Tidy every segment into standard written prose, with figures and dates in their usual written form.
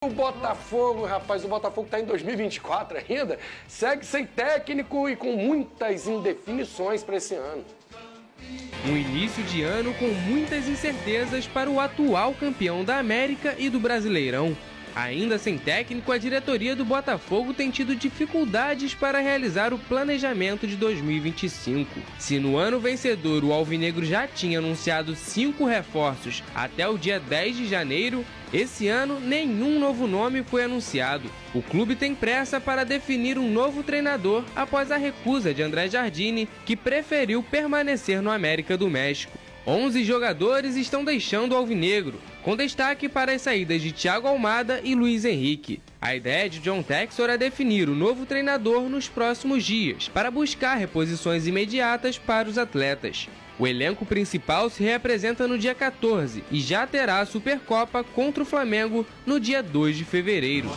O Botafogo, rapaz, o Botafogo está em 2024 ainda, segue sem técnico e com muitas indefinições para esse ano. Um início de ano com muitas incertezas para o atual campeão da América e do Brasileirão. Ainda sem técnico, a diretoria do Botafogo tem tido dificuldades para realizar o planejamento de 2025. Se no ano vencedor o alvinegro já tinha anunciado 5 reforços até o dia 10 de janeiro, esse ano nenhum novo nome foi anunciado. O clube tem pressa para definir um novo treinador após a recusa de André Jardine, que preferiu permanecer no América do México. 11 jogadores estão deixando o alvinegro, com destaque para as saídas de Thiago Almada e Luiz Henrique. A ideia de John Textor é definir o novo treinador nos próximos dias, para buscar reposições imediatas para os atletas. O elenco principal se reapresenta no dia 14 e já terá a Supercopa contra o Flamengo no dia 2 de fevereiro.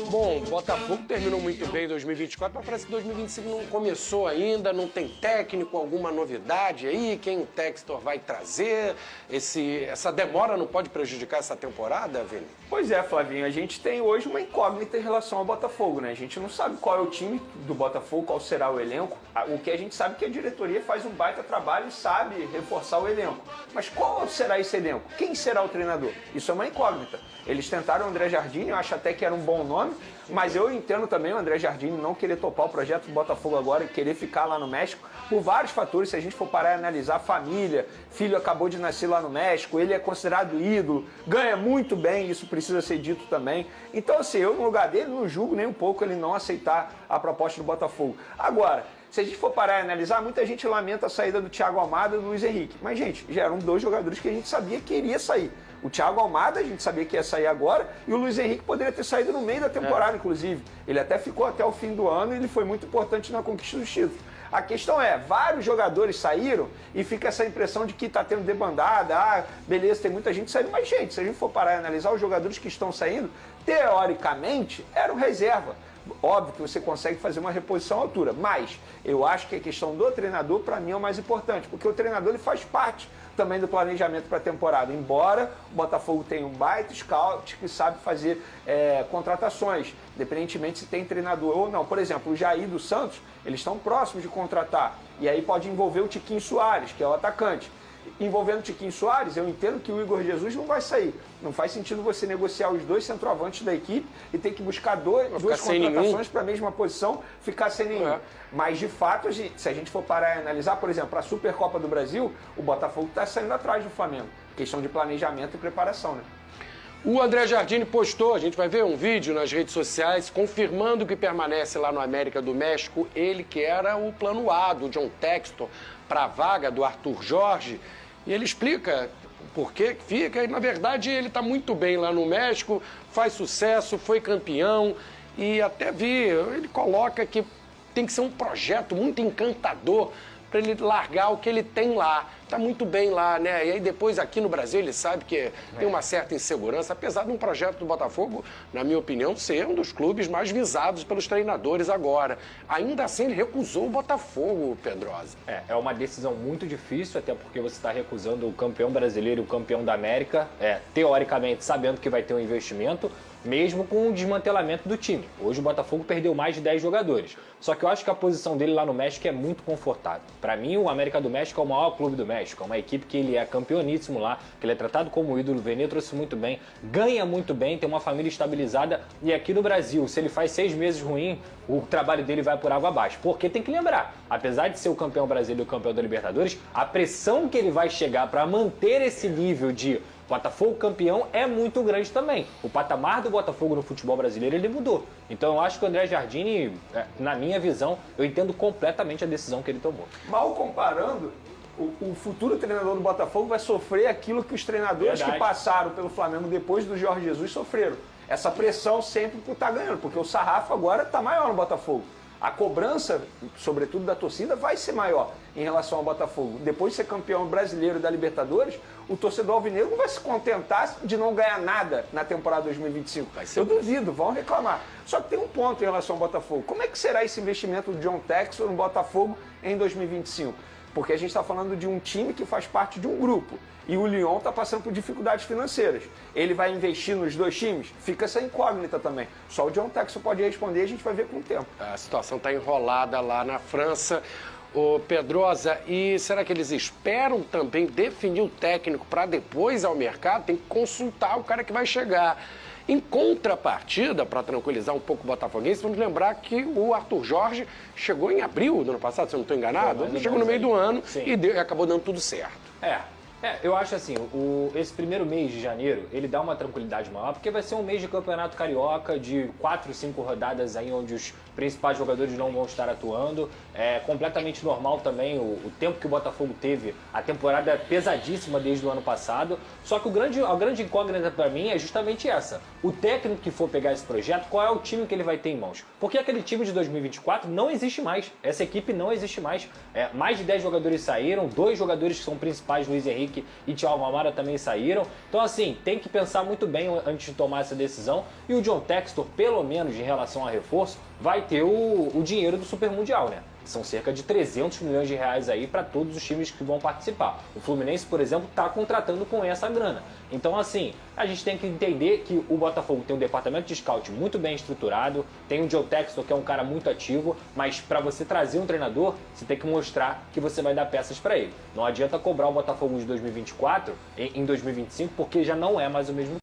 Bom, o Botafogo terminou muito bem em 2024, mas parece que 2025 não começou ainda, não tem técnico, alguma novidade aí, quem o Textor vai trazer, essa demora não pode prejudicar essa temporada, Vini? Pois é, Flavinho, a gente tem hoje uma incógnita em relação ao Botafogo, né? A gente não sabe qual é o time do Botafogo, qual será o elenco, o que a gente sabe é que a diretoria faz um baita trabalho e sabe reforçar o elenco. Mas qual será esse elenco? Quem será o treinador? Isso é uma incógnita. Eles tentaram o André Jardine, eu acho até que era um bom nome, mas eu entendo também o André Jardine não querer topar o projeto do Botafogo agora e querer ficar lá no México por vários fatores. Se a gente for parar e analisar a família, filho acabou de nascer lá no México, ele é considerado ídolo, ganha muito bem, isso precisa ser dito também. Então assim, eu no lugar dele não julgo nem um pouco ele não aceitar a proposta do Botafogo. Agora, se a gente for parar e analisar, muita gente lamenta a saída do Thiago Almada e do Luiz Henrique. Mas, gente, já eram 2 jogadores que a gente sabia que iria sair. O Thiago Almada, a gente sabia que ia sair agora, e o Luiz Henrique poderia ter saído no meio da temporada, inclusive. Ele até ficou até o fim do ano e ele foi muito importante na conquista dos títulos. A questão é, vários jogadores saíram e fica essa impressão de que está tendo debandada, beleza, tem muita gente saindo, mas, gente, se a gente for parar e analisar os jogadores que estão saindo, teoricamente, eram reserva. Óbvio que você consegue fazer uma reposição à altura, mas eu acho que a questão do treinador, para mim, é o mais importante, porque o treinador ele faz parte também do planejamento para a temporada, embora o Botafogo tenha um baita scout que sabe fazer contratações, independentemente se tem treinador ou não. Por exemplo, o Jair do Santos, eles estão próximos de contratar, e aí pode envolver o Tiquinho Soares, que é o atacante. Envolvendo o Tiquinho Soares, eu entendo que o Igor Jesus não vai sair. Não faz sentido você negociar os 2 centroavantes da equipe e ter que buscar duas contratações para a mesma posição, ficar sem nenhum. Mas, de fato, se a gente for parar e analisar, por exemplo, a Supercopa do Brasil, o Botafogo está saindo atrás do Flamengo. Questão de planejamento e preparação, né? O André Jardine postou, a gente vai ver um vídeo nas redes sociais, confirmando que permanece lá no América do México, ele que era o plano A do John Textor para a vaga do Arthur Jorge, e ele explica por que fica, e na verdade ele está muito bem lá no México, faz sucesso, foi campeão, e até ele coloca que tem que ser um projeto muito encantador para ele largar o que ele tem lá. Está muito bem lá, né? E aí depois aqui no Brasil ele sabe que tem uma certa insegurança, apesar de um projeto do Botafogo, na minha opinião, ser um dos clubes mais visados pelos treinadores agora. Ainda assim ele recusou o Botafogo, Pedrosa. É uma decisão muito difícil, até porque você está recusando o campeão brasileiro e o campeão da América, teoricamente sabendo que vai ter um investimento, mesmo com o desmantelamento do time. Hoje o Botafogo perdeu mais de 10 jogadores. Só que eu acho que a posição dele lá no México é muito confortável. Para mim, o América do México é o maior clube do México. É uma equipe que ele é campeoníssimo lá, que ele é tratado como ídolo. O Vene trouxe muito bem, ganha muito bem, tem uma família estabilizada. E aqui no Brasil, se ele faz 6 meses ruim, o trabalho dele vai por água abaixo. Porque tem que lembrar, apesar de ser o campeão brasileiro e o campeão da Libertadores, a pressão que ele vai chegar para manter esse nível de Botafogo campeão é muito grande também. O patamar do Botafogo no futebol brasileiro, ele mudou. Então eu acho que o André Jardine, na minha visão, eu entendo completamente a decisão que ele tomou. Mal comparando, o futuro treinador do Botafogo vai sofrer aquilo que os treinadores que passaram pelo Flamengo depois do Jorge Jesus sofreram. Essa pressão sempre por estar ganhando, porque o sarrafo agora está maior no Botafogo. A cobrança, sobretudo da torcida, vai ser maior em relação ao Botafogo. Depois de ser campeão brasileiro da Libertadores, o torcedor alvinegro não vai se contentar de não ganhar nada na temporada 2025. Eu duvido, vão reclamar. Só que tem um ponto em relação ao Botafogo. Como é que será esse investimento do John Textor no Botafogo em 2025? Porque a gente está falando de um time que faz parte de um grupo. E o Lyon está passando por dificuldades financeiras. Ele vai investir nos dois times? Fica essa incógnita também. Só o John Textor pode responder, a gente vai ver com o tempo. A situação está enrolada lá na França. Ô Pedrosa, e será que eles esperam também definir o técnico para depois ir ao mercado? Tem que consultar o cara que vai chegar. Em contrapartida, para tranquilizar um pouco o botafoguense, vamos lembrar que o Arthur Jorge chegou em abril do ano passado, se eu não estou enganado. Ele chegou no meio do ano e acabou dando tudo certo. Eu acho assim, esse primeiro mês de janeiro, ele dá uma tranquilidade maior, porque vai ser um mês de campeonato carioca, de 4, 5 rodadas aí onde os principais jogadores não vão estar atuando. É completamente normal também o tempo que o Botafogo teve, a temporada é pesadíssima desde o ano passado. Só que a grande incógnita para mim é justamente essa. O técnico que for pegar esse projeto, qual é o time que ele vai ter em mãos? Porque aquele time de 2024 não existe mais. Essa equipe não existe mais. Mais de 10 jogadores saíram, 2 jogadores que são principais, Luiz Henrique e Thiago Almada, também saíram. Então assim, tem que pensar muito bem antes de tomar essa decisão. E o John Textor, pelo menos em relação a reforço, vai ter o dinheiro do Super Mundial, né? São cerca de 300 milhões de reais aí para todos os times que vão participar. O Fluminense, por exemplo, está contratando com essa grana. Então, assim, a gente tem que entender que o Botafogo tem um departamento de scout muito bem estruturado, tem o John Textor, que é um cara muito ativo, mas para você trazer um treinador, você tem que mostrar que você vai dar peças para ele. Não adianta cobrar o Botafogo de 2024 em 2025, porque já não é mais o mesmo.